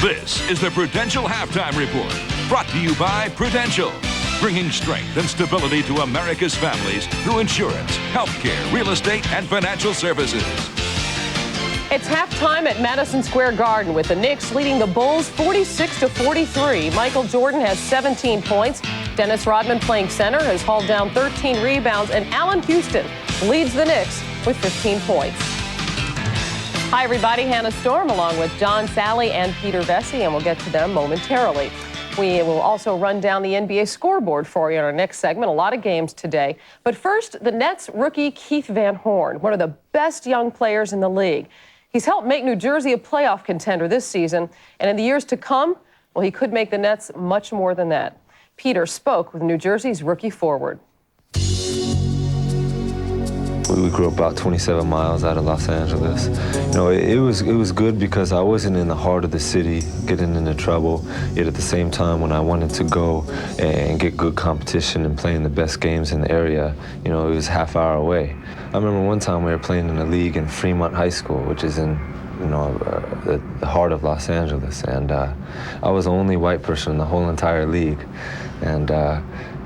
This is the Prudential Halftime Report, brought to you by Prudential, bringing strength and stability to America's families through insurance, healthcare, real estate, and financial services. It's halftime at Madison Square Garden with the Knicks leading the Bulls 46-43. Michael Jordan has 17 points. Dennis Rodman, playing center, has hauled down 13 rebounds, and Allen Houston leads the Knicks with 15 points. Hi, everybody. Hannah Storm along with John Sally and Peter Vesey, and we'll get to them momentarily. We will also run down the NBA scoreboard for you in our next segment. A lot of games today. But first, the Nets rookie Keith Van Horn, one of the best young players in the league. He's helped make New Jersey a playoff contender this season, and in the years to come, well, he could make the Nets much more than that. Peter spoke with New Jersey's rookie forward. We grew up about 27 miles out of Los Angeles. You know, it was good because I wasn't in the heart of the city getting into trouble, yet at the same time when I wanted to go and get good competition and playing the best games in the area, you know, it was half hour away. I remember one time we were playing in a league in Fremont High School, which is in, you know, the heart of Los Angeles, and I was the only white person in the whole entire league. And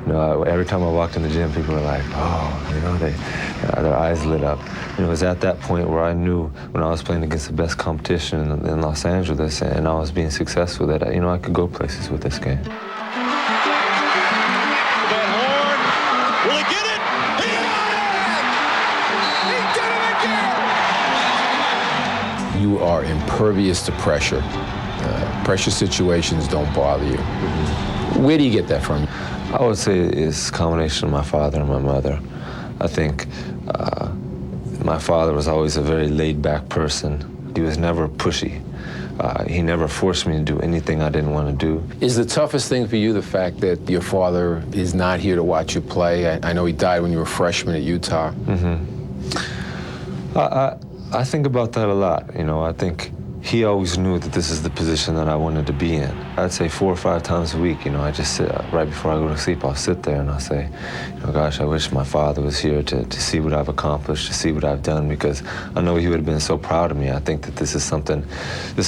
you know, every time I walked in the gym, people were like, oh, you know, their eyes lit up. And it was at that point where I knew when I was playing against the best competition in Los Angeles and I was being successful that, you know, I could go places with this game. Van Horn, will he get it? He did it again! You are impervious to pressure. Pressure situations don't bother you. Where do you get that from? I would say it's a combination of my father and my mother. I think my father was always a very laid-back person. He was never pushy. He never forced me to do anything I didn't want to do. Is the toughest thing for you the fact that your father is not here to watch you play? I know he died when you were a freshman at Utah. I think about that a lot. You know, I think he always knew that this is the position that I wanted to be in. I'd say 4 or 5 times a week, you know, I just sit, right before I go to sleep, I'll sit there and I'll say, you know, gosh, I wish my father was here to see what I've accomplished, to see what I've done, because I know he would have been so proud of me. I think that this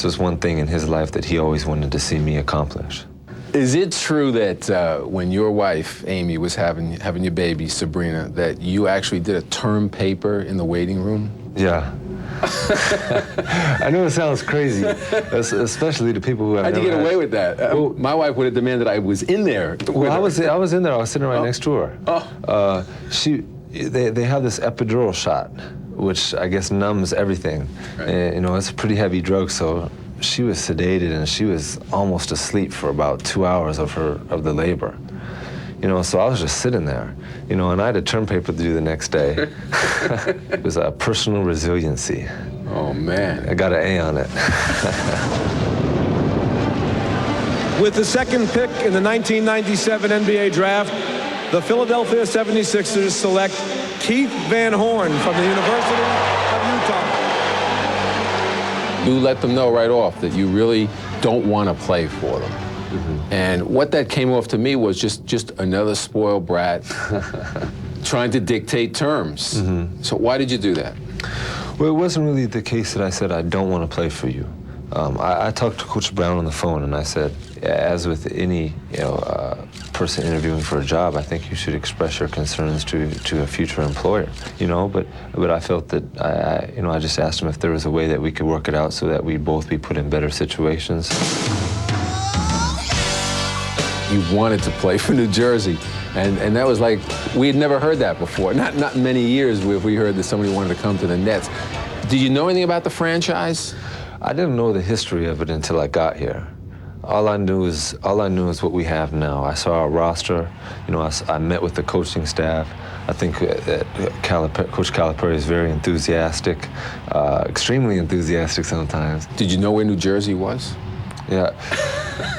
was one thing in his life that he always wanted to see me accomplish. Is it true that when your wife, Amy, was having your baby, Sabrina, that you actually did a term paper in the waiting room? Yeah. I know it sounds crazy, especially to people who have How'd you get away with that? Well, my wife would have demanded I was in there. Well, I was in there. I was sitting right next to her. They have this epidural shot, which I guess numbs everything. Right. And, you know, it's a pretty heavy drug, so she was sedated and she was almost asleep for about 2 hours of the labor. You know, so I was just sitting there, you know, and I had a term paper to do the next day. It was personal resiliency. Oh, man. I got an A on it. With the second pick in the 1997 NBA draft, the Philadelphia 76ers select Keith Van Horn from the University of Utah. You let them know right off that you really don't want to play for them. And what that came off to me was just another spoiled brat trying to dictate terms. So why did you do that? Well, it wasn't really the case that I said, I don't want to play for you. I talked to Coach Brown on the phone and I said, as with any person interviewing for a job, I think you should express your concerns to a future employer, you know, but I felt that I just asked him if there was a way that we could work it out so that we'd both be put in better situations. You wanted to play for New Jersey, and that was like, we had never heard that before. Not in many years have we heard that somebody wanted to come to the Nets. Did you know anything about the franchise? I didn't know the history of it until I got here. All I knew is what we have now. I saw our roster. You know, I met with the coaching staff. I think that Coach Calipari is very enthusiastic, extremely enthusiastic sometimes. Did you know where New Jersey was? Yeah.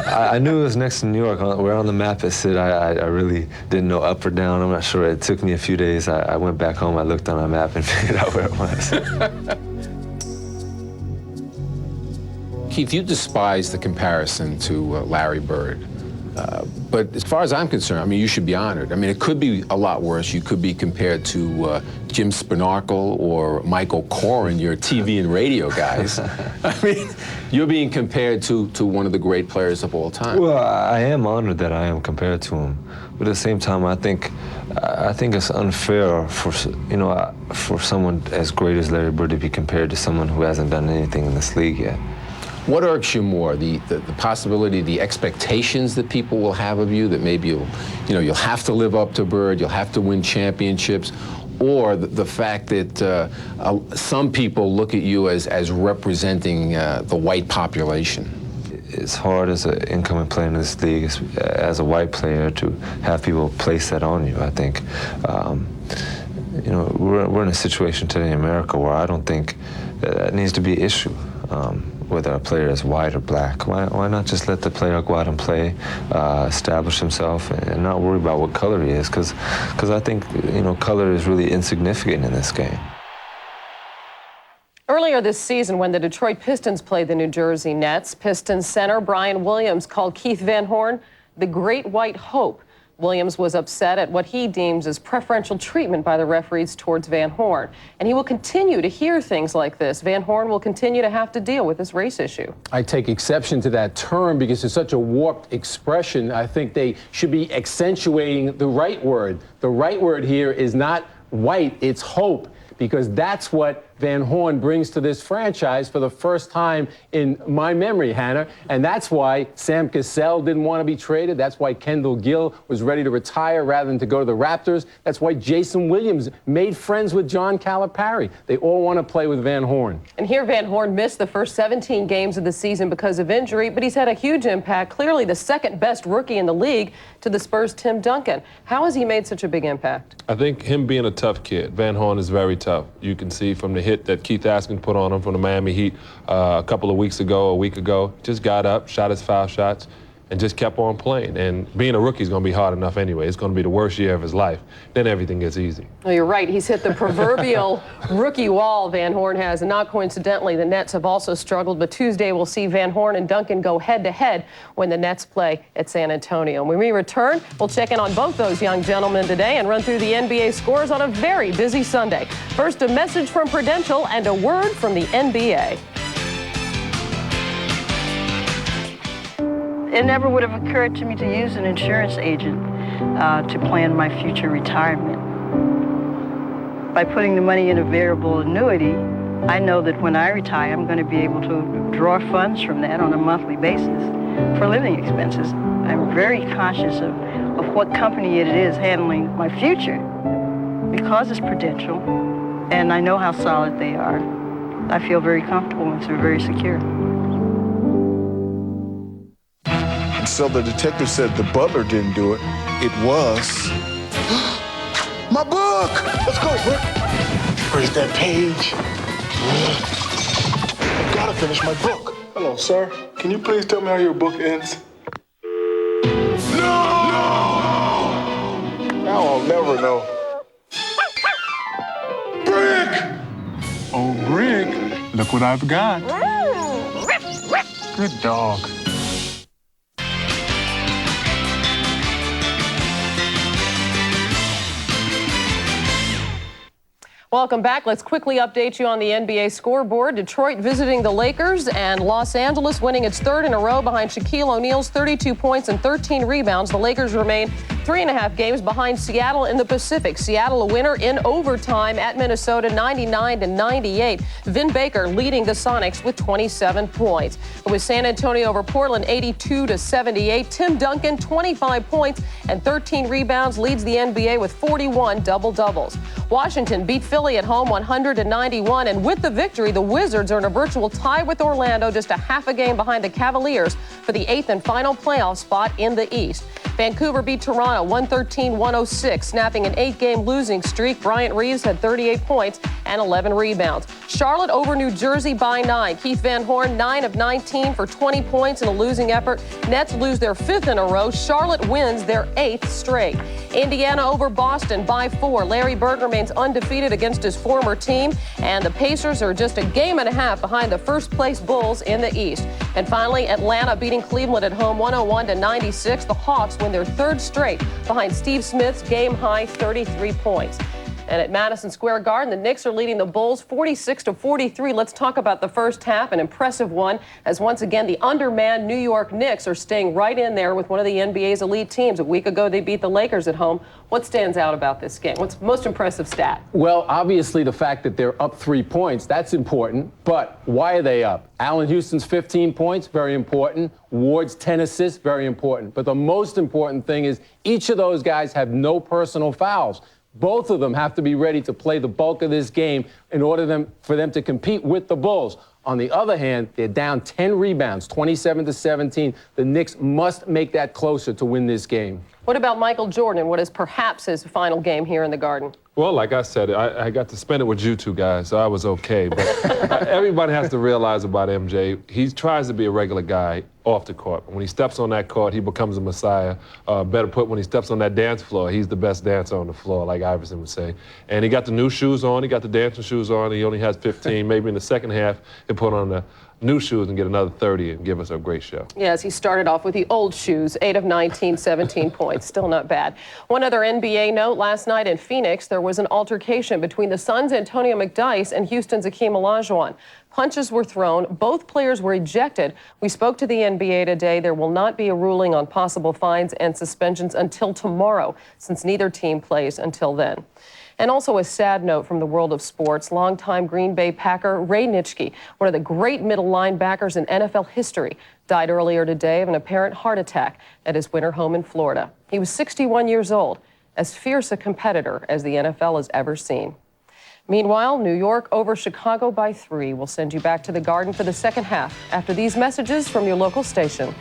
I knew it was next to New York. Where on the map it said, I really didn't know up or down. I'm not sure. It took me a few days. I went back home, I looked on a map and figured out where it was. Keith, you despise the comparison to Larry Bird. But as far as I'm concerned, I mean, you should be honored. I mean, it could be a lot worse. You could be compared to Jim Spinarkle or Michael Corrin, your TV and radio guys. I mean, you're being compared to one of the great players of all time. Well, I am honored that I am compared to him, but at the same time, I think it's unfair for for someone as great as Larry Bird to be compared to someone who hasn't done anything in this league yet. What irks you more, the possibility, the expectations that people will have of you, that maybe you'll have to live up to Bird, you'll have to win championships, or the fact that some people look at you as representing the white population? It's hard as an incoming player in this league, as a white player, to have people place that on you. I think, we're in a situation today in America where I don't think that needs to be an issue. Whether a player is white or black, why not just let the player go out and play, establish himself, and not worry about what color he is? Because I think color is really insignificant in this game. Earlier this season, when the Detroit Pistons played the New Jersey Nets, Pistons center Brian Williams called Keith Van Horn the Great White Hope. Williams was upset at what he deems as preferential treatment by the referees towards Van Horn. And he will continue to hear things like this. Van Horn will continue to have to deal with this race issue. I take exception to that term because it's such a warped expression. I think they should be accentuating the right word. The right word here is not white, it's hope, because that's what Van Horn brings to this franchise for the first time in my memory, Hannah. And that's why Sam Cassell didn't want to be traded. That's why Kendall Gill was ready to retire rather than to go to the Raptors. That's why Jason Williams made friends with John Calipari. They all want to play with Van Horn. And here Van Horn missed the first 17 games of the season because of injury, but he's had a huge impact. Clearly the second best rookie in the league to the Spurs' Tim Duncan. How has he made such a big impact? I think him being a tough kid. Van Horn is very tough. You can see from the hit that Keith Askin put on him from the Miami Heat a week ago, just got up, shot his foul shots, and just kept on playing. And being a rookie is going to be hard enough anyway. It's going to be the worst year of his life. Then everything gets easy. Well, you're right. He's hit the proverbial rookie wall, Van Horn has. And not coincidentally, the Nets have also struggled. But Tuesday, we'll see Van Horn and Duncan go head-to-head when the Nets play at San Antonio. When we return, we'll check in on both those young gentlemen today and run through the NBA scores on a very busy Sunday. First, a message from Prudential and a word from the NBA. It never would have occurred to me to use an insurance agent to plan my future retirement. By putting the money in a variable annuity, I know that when I retire, I'm going to be able to draw funds from that on a monthly basis for living expenses. I'm very conscious of what company it is handling my future because it's Prudential, and I know how solid they are. I feel very comfortable and they're very secure. So the detective said the butler didn't do it. It was my book. Let's go, Rick. Where's that page? I've got to finish my book. Hello, sir. Can you please tell me how your book ends? No! Now I'll never know. Brick! Oh, Brick, look what I've got. Good dog. Welcome back. Let's quickly update you on the NBA scoreboard. Detroit visiting the Lakers and Los Angeles winning its third in a row behind Shaquille O'Neal's 32 points and 13 rebounds. The Lakers remain 3.5 games behind Seattle in the Pacific. Seattle a winner in overtime at Minnesota, 99-98. Vin Baker leading the Sonics with 27 points. It was San Antonio over Portland, 82-78. Tim Duncan, 25 points and 13 rebounds, leads the NBA with 41 double-doubles. Washington beat Philly at home 100-91, and with the victory, the Wizards are in a virtual tie with Orlando, just a half a game behind the Cavaliers for the 8th and final playoff spot in the East. Vancouver beat Toronto 113-106, snapping an 8-game losing streak. Bryant Reeves had 38 points and 11 rebounds. Charlotte over New Jersey by 9. Keith Van Horn, 9 of 19 for 20 points in a losing effort. Nets lose their 5th in a row. Charlotte wins their 8th straight. Indiana over Boston by 4. Larry Bird remains undefeated against his former team, and the Pacers are just a game and a half behind the first-place Bulls in the East. And finally, Atlanta beating Cleveland at home 101-96. The Hawks win their 3rd straight behind Steve Smith's game-high 33 points. And at Madison Square Garden, the Knicks are leading the Bulls 46-43. Let's talk about the first half, an impressive one, as once again the undermanned New York Knicks are staying right in there with one of the NBA's elite teams. A week ago, they beat the Lakers at home. What stands out about this game? What's the most impressive stat? Well, obviously the fact that they're up 3 points, that's important. But why are they up? Allen Houston's 15 points, very important. Ward's 10 assists, very important. But the most important thing is each of those guys have no personal fouls. Both of them have to be ready to play the bulk of this game in order for them to compete with the Bulls. On the other hand, they're down 10 rebounds, 27-17. The Knicks must make that closer to win this game. What about Michael Jordan and what is perhaps his final game here in the Garden? Well, like I said, I got to spend it with you two guys, so I was okay. But everybody has to realize about MJ, he tries to be a regular guy off the court. When he steps on that court, he becomes a messiah. Better put, when he steps on that dance floor, he's the best dancer on the floor, like Iverson would say. And he got the new shoes on, he got the dancing shoes on, he only has 15. Maybe in the second half, he'll put on the new shoes and get another 30 and give us a great show. Yes, he started off with the old shoes, 8 of 19, 17 points. Still not bad. One other NBA note, last night in Phoenix, there was an altercation between the Suns' Antonio McDyess and Houston's Akeem Olajuwon. Punches were thrown. Both players were ejected. We spoke to the NBA today. There will not be a ruling on possible fines and suspensions until tomorrow, since neither team plays until then. And also a sad note from the world of sports. Longtime Green Bay Packer Ray Nitschke, one of the great middle linebackers in NFL history, died earlier today of an apparent heart attack at his winter home in Florida. He was 61 years old, as fierce a competitor as the NFL has ever seen. Meanwhile, New York over Chicago by 3. We'll send you back to the Garden for the second half after these messages from your local station.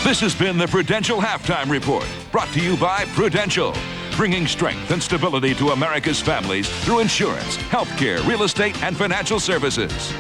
This has been the Prudential Halftime Report, brought to you by Prudential, bringing strength and stability to America's families through insurance, healthcare, real estate, and financial services.